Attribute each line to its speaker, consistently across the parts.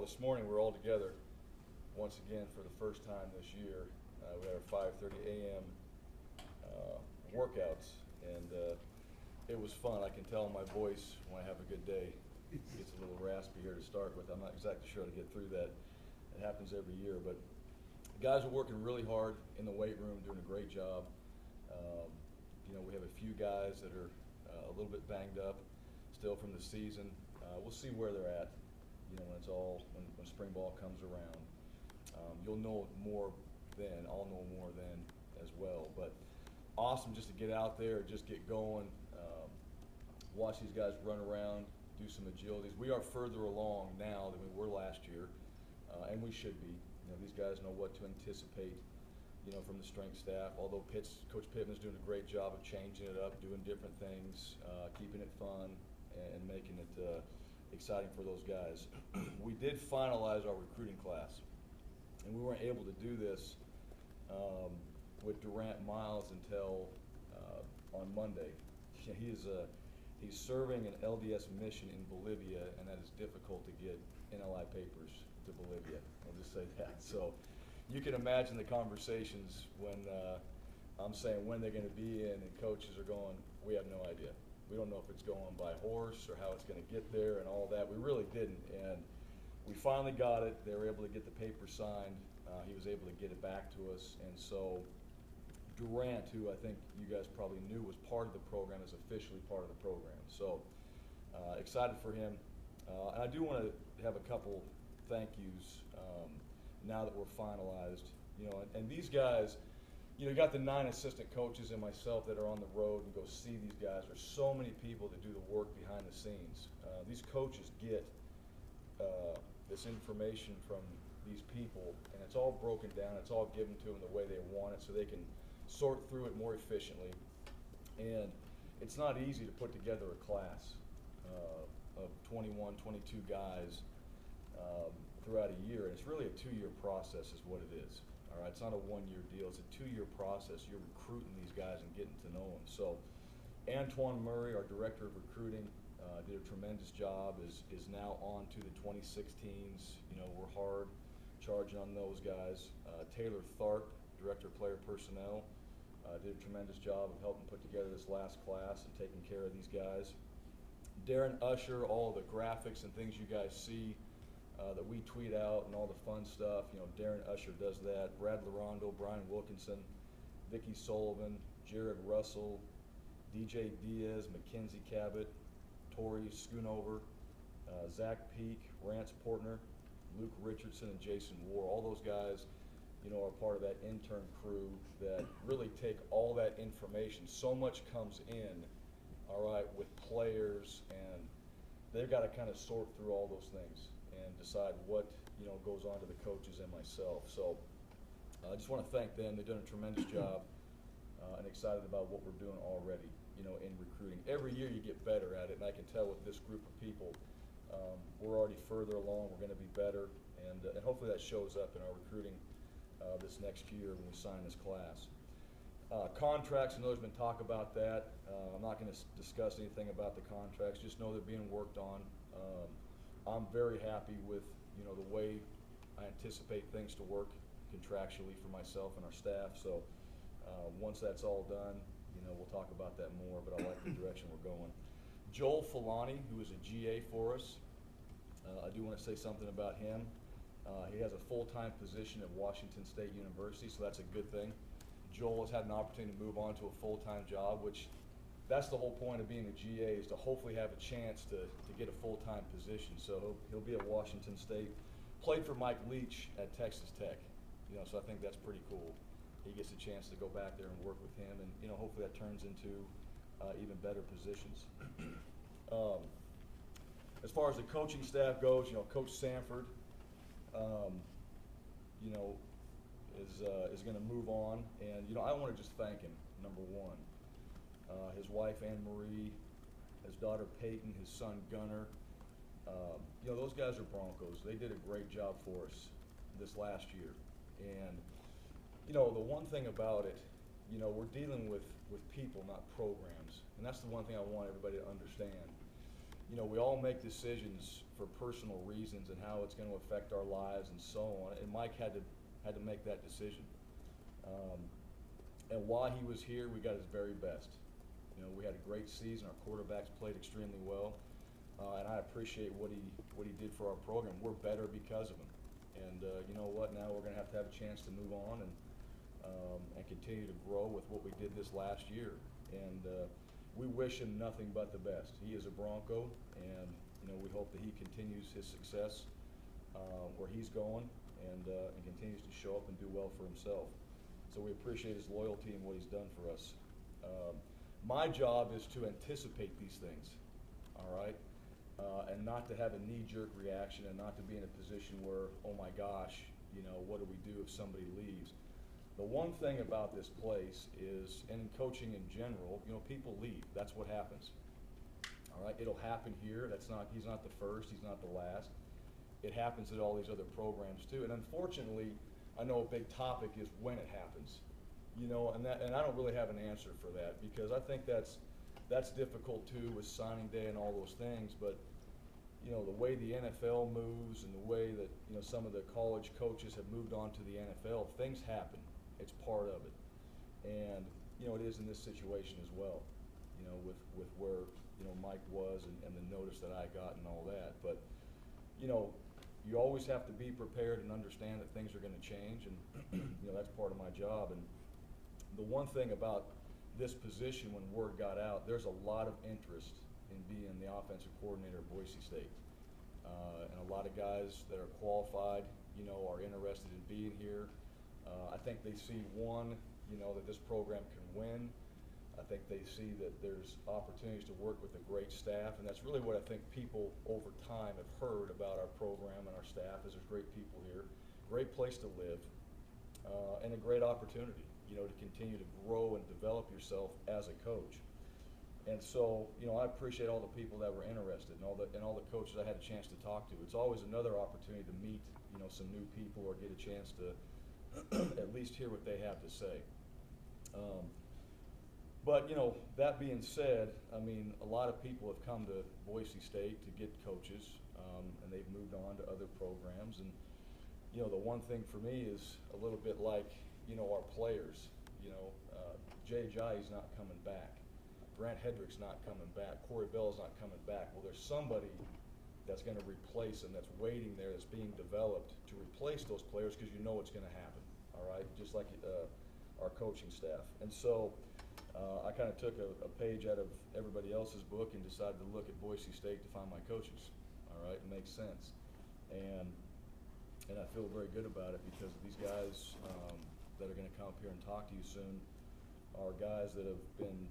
Speaker 1: this morning we're all together once again for the first time this year. We had our 5:30 a.m. Workouts, and it was fun. I can tell in my voice when I have a good day. It gets a little raspy here to start with. I'm not exactly sure how to get through that. It happens every year, but the guys are working really hard in the weight room, doing a great job. We have a few guys that are a little bit banged up still from the season. We'll see where they're at, when spring ball comes around. You'll know more then. I'll know more then as well. But awesome just to get out there, just get going, watch these guys run around, do some agilities. We are further along now than we were last year, and we should be. These guys know what to anticipate, from the strength staff. Although Coach Pittman's doing a great job of changing it up, doing different things, keeping it fun, and making it exciting for those guys. We did finalize our recruiting class, and we weren't able to do this with Durant Miles until on Monday. He's serving an LDS mission in Bolivia, and that is difficult to get NLI papers to Bolivia. I'll just say that. So you can imagine the conversations when I'm saying when they're going to be in, and coaches are going, we have no idea. We don't know if it's going by horse or how it's going to get there and all that. We really didn't. And we finally got it. They were able to get the paper signed. He was able to get it back to us. And so Durant, who I think you guys probably knew was part of the program, is officially part of the program. So excited for him. And I do want to have a couple thank yous now that we're finalized. And these guys, you got the 9 assistant coaches and myself that are on the road and go see these guys. There's so many people that do the work behind the scenes. These coaches get this information from these people, and it's all broken down. It's all given to them the way they want it so they can sort through it more efficiently. And it's not easy to put together a class of 21, 22 guys throughout a year. And it's really a 2-year process is what it is. All right, it's not a 1-year deal. It's a 2-year process. You're recruiting these guys and getting to know them. So Antoine Murray, our director of recruiting, did a tremendous job, is now on to the 2016s. We're hard charging on those guys. Taylor Tharp, director of player personnel, did a tremendous job of helping put together this last class and taking care of these guys. Darren Usher, all the graphics and things you guys see that we tweet out and all the fun stuff, Darren Usher does that. Brad Larondo, Brian Wilkinson, Vicky Sullivan, Jared Russell, DJ Diaz, Mackenzie Cabot, Tori Schoonover, Zach Peak, Rance Portner, Luke Richardson, and Jason War. All those guys, are part of that intern crew that really take all that information. So much comes in, all right, with players, and they've got to kind of sort through all those things and decide what, goes on to the coaches and myself. So I just want to thank them. They've done a tremendous job, and excited about what we're doing already, in recruiting. Every year you get better at it, and I can tell with this group of people, we're already further along. We're going to be better, and hopefully that shows up in our recruiting this next year when we sign this class. Contracts, I know there's been talk about that. I'm not going to discuss anything about the contracts. Just know they're being worked on. I'm very happy with the way I anticipate things to work contractually for myself and our staff. So once that's all done, we'll talk about that more. But I like the direction we're going. Joel Filani, who is a GA for us, I do want to say something about him. He has a full-time position at Washington State University, so that's a good thing. Joel has had an opportunity to move on to a full-time job, which that's the whole point of being a GA, is to hopefully have a chance to get a full-time position. So he'll be at Washington State. Played for Mike Leach at Texas Tech, so I think that's pretty cool. He gets a chance to go back there and work with him, and hopefully that turns into even better positions. As far as the coaching staff goes, Coach Sanford, is going to move on, and I want to just thank him. Number one, his wife Anne Marie, his daughter Peyton, his son Gunnar. Those guys are Broncos. They did a great job for us this last year, and the one thing about it, we're dealing with people, not programs, and that's the one thing I want everybody to understand. we all make decisions for personal reasons and how it's going to affect our lives and so on. And Mike had to make that decision. And while he was here, we got his very best. We had a great season. Our quarterbacks played extremely well, and I appreciate what he did for our program. We're better because of him. And you know what? Now we're going to have a chance to move on and continue to grow with what we did this last year. And we wish him nothing but the best. He is a Bronco, and we hope that he continues his success where he's going and continues to show up and do well for himself. So we appreciate his loyalty and what he's done for us. My job is to anticipate these things, all right, and not to have a knee-jerk reaction and not to be in a position where, oh my gosh, what do we do if somebody leaves? The one thing about this place is, and in coaching in general, people leave. That's what happens. All right, it'll happen here. He's not the first. He's not the last. It happens at all these other programs too. And unfortunately, I know a big topic is when it happens. And I don't really have an answer for that, because I think that's difficult too with signing day and all those things. But the way the NFL moves and the way that some of the college coaches have moved on to the NFL, things happen. It's part of it, and it is in this situation as well. With where Mike was and the notice that I got and all that. But you always have to be prepared and understand that things are going to change, and that's part of my job. And the one thing about this position, when word got out, there's a lot of interest in being the offensive coordinator at Boise State, and a lot of guys that are qualified, are interested in being here. I think they see that this program can win. I think they see that there's opportunities to work with a great staff, and that's really what I think people over time have heard about our program and our staff, is there's great people here, great place to live, and a great opportunity, to continue to grow and develop yourself as a coach. And so, I appreciate all the people that were interested and all the coaches I had a chance to talk to. It's always another opportunity to meet, some new people or get a chance to at least hear what they have to say. But that being said, a lot of people have come to Boise State to get coaches, and they've moved on to other programs. And the one thing for me is a little bit like our players. Jay Ajayi's not coming back. Grant Hedrick's not coming back. Corey Bell's not coming back. Well, there's somebody that's going to replace him, that's waiting there, that's being developed to replace those players, because it's going to happen. All right, just like our coaching staff. And so I kind of took a page out of everybody else's book and decided to look at Boise State to find my coaches. All right, it makes sense, and I feel very good about it, because these guys that are going to come up here and talk to you soon are guys that have been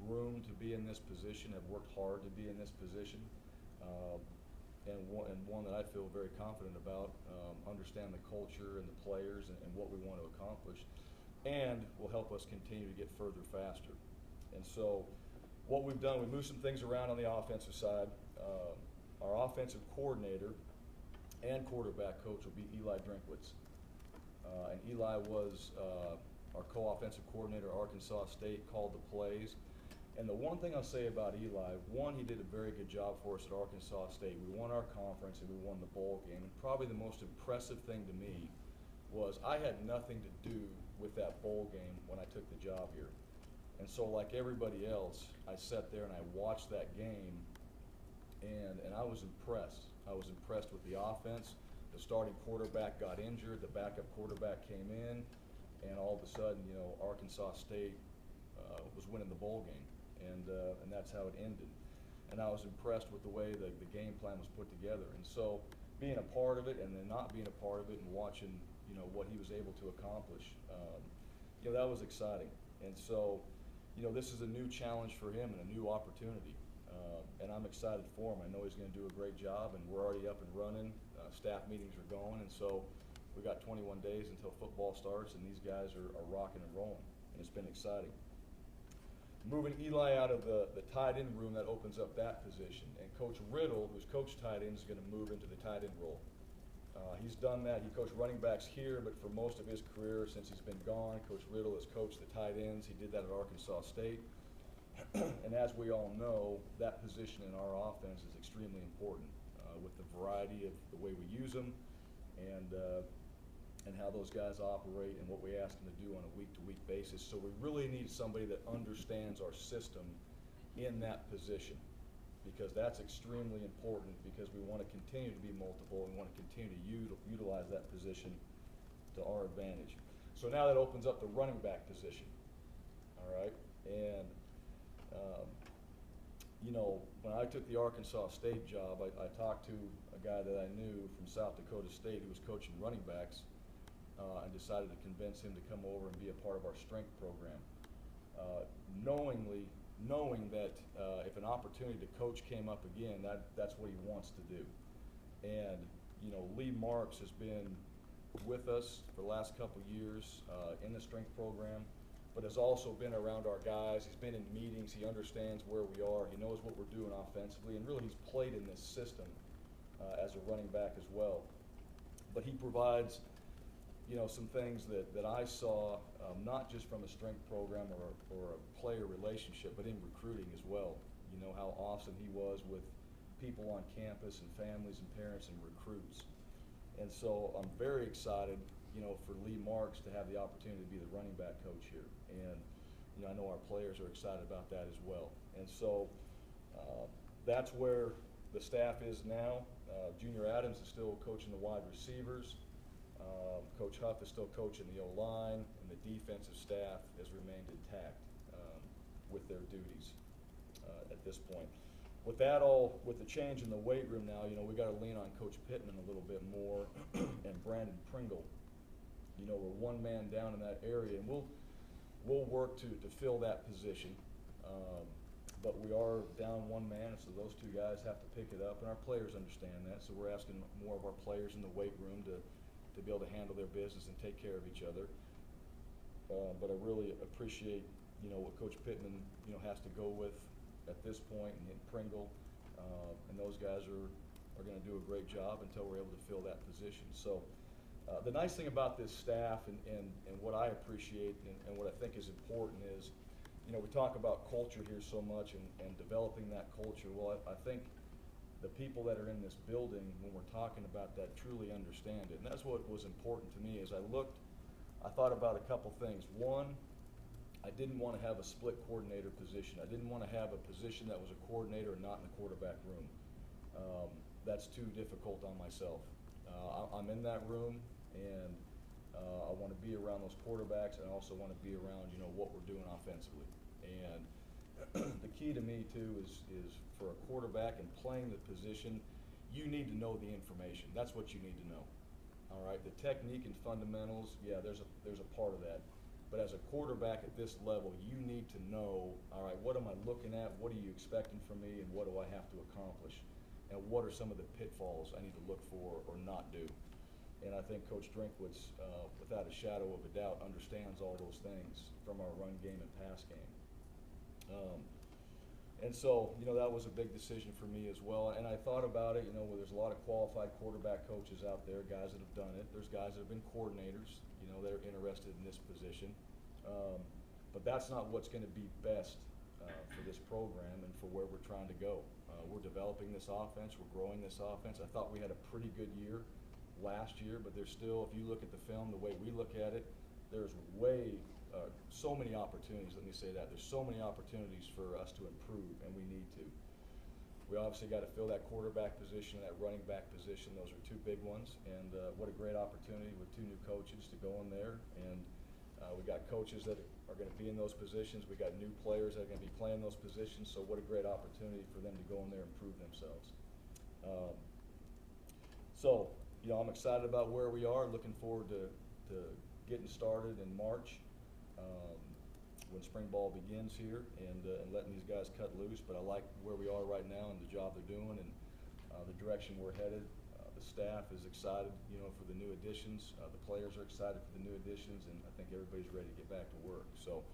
Speaker 1: groomed to be in this position, have worked hard to be in this position, and one that I feel very confident about, understand the culture and the players and what we want to accomplish, and will help us continue to get further faster. And so what we've done, we moved some things around on the offensive side. Our offensive coordinator and quarterback coach will be Eli Drinkwitz. And Eli was our co-offensive coordinator at Arkansas State, called the plays. And the one thing I'll say about Eli, one, he did a very good job for us at Arkansas State. We won our conference and we won the bowl game. And probably the most impressive thing to me was I had nothing to do with that bowl game when I took the job here. And so like everybody else, I sat there and I watched that game, and I was impressed. I was impressed with the offense. The starting quarterback got injured, the backup quarterback came in, and all of a sudden, Arkansas State was winning the bowl game, and that's how it ended. And I was impressed with the way the game plan was put together. And so being a part of it and then not being a part of it and watching, what he was able to accomplish, that was exciting. And so, this is a new challenge for him and a new opportunity. And I'm excited for him. I know he's going to do a great job, and we're already up and running. Staff meetings are going, and so we've got 21 days until football starts, and these guys are rocking and rolling, and it's been exciting. Moving Eli out of the tight end room, that opens up that position. And Coach Riddle, who's coached tight ends, is going to move into the tight end role. He's done that. He coached running backs here, but for most of his career since he's been gone, Coach Riddle has coached the tight ends. He did that at Arkansas State. And as we all know, that position in our offense is extremely important with the variety of the way we use them and how those guys operate and what we ask them to do on a week-to-week basis. So we really need somebody that understands our system in that position, because that's extremely important, because we want to continue to be multiple and want to continue to utilize that position to our advantage. So now that opens up the running back position, all right? And you know, when I took the Arkansas State job, I talked to a guy that I knew from South Dakota State who was coaching running backs, and decided to convince him to come over and be a part of our strength program, knowing that if an opportunity to coach came up again, that's what he wants to do. And you know, Lee Marks has been with us for the last couple years in the strength program, but has also been around our guys. He's been in meetings. He understands where we are. He knows what we're doing offensively, and really he's played in this system as a running back as well. But he provides, you know, some things that I saw, not just from a strength program or a player relationship, but in recruiting as well. You know, how awesome he was with people on campus and families and parents and recruits. And so I'm very excited, you know, for Lee Marks to have the opportunity to be the running back coach here. And, you know, I know our players are excited about that as well. And so that's where the staff is now. Junior Adams is still coaching the wide receivers. Coach Huff is still coaching the O-line, and the defensive staff has remained intact with their duties at this point. With that all, with the change in the weight room now, you know, we got to lean on Coach Pittman a little bit more and Brandon Pringle. You know, we're one man down in that area, and we'll work to fill that position. But we are down one man, so those two guys have to pick it up, and our players understand that. So we're asking more of our players in the weight room to be able to handle their business and take care of each other. But I really appreciate, you know, what Coach Pittman, you know, has to go with at this point, and Pringle, and those guys are going to do a great job until we're able to fill that position. So the nice thing about this staff and what I appreciate and what I think is important is, you know, we talk about culture here so much and developing that culture. Well, I think the people that are in this building, when we're talking about that, truly understand it. And that's what was important to me. As I thought about a couple things. One, I didn't want to have a split coordinator position. I didn't want to have a position that was a coordinator and not in the quarterback room. That's too difficult on myself. I'm in that room, and I want to be around those quarterbacks, and I also want to be around, you know, what we're doing offensively. And the key to me too is for a quarterback and playing the position, you need to know the information. That's what you need to know. All right, the technique and fundamentals, yeah, there's a part of that. But as a quarterback at this level, you need to know, all right, what am I looking at? What are you expecting from me? And what do I have to accomplish? And what are some of the pitfalls I need to look for or not do? And I think Coach Drinkwitz, without a shadow of a doubt, understands all those things from our run game and pass game. And so, you know, that was a big decision for me as well. And I thought about it, you know, where there's a lot of qualified quarterback coaches out there, guys that have done it. There's guys that have been coordinators, you know, that are interested in this position. But that's not what's going to be best for this program and for where we're trying to go. We're developing this offense. We're growing this offense. I thought we had a pretty good year last year, but there's still, if you look at the film, the way we look at it, there's so many opportunities, let me say that. There's so many opportunities for us to improve, and we need to. We obviously got to fill that quarterback position and that running back position. Those are two big ones, and what a great opportunity with two new coaches to go in there. And we got coaches that are going to be in those positions. We got new players that are going to be playing those positions, so what a great opportunity for them to go in there and prove themselves. So, you know, I'm excited about where we are, looking forward to getting started in March when spring ball begins here and letting these guys cut loose. But I like where we are right now and the job they're doing and the direction we're headed. The staff is excited, you know, for the new additions. The players are excited for the new additions, and I think everybody's ready to get back to work. So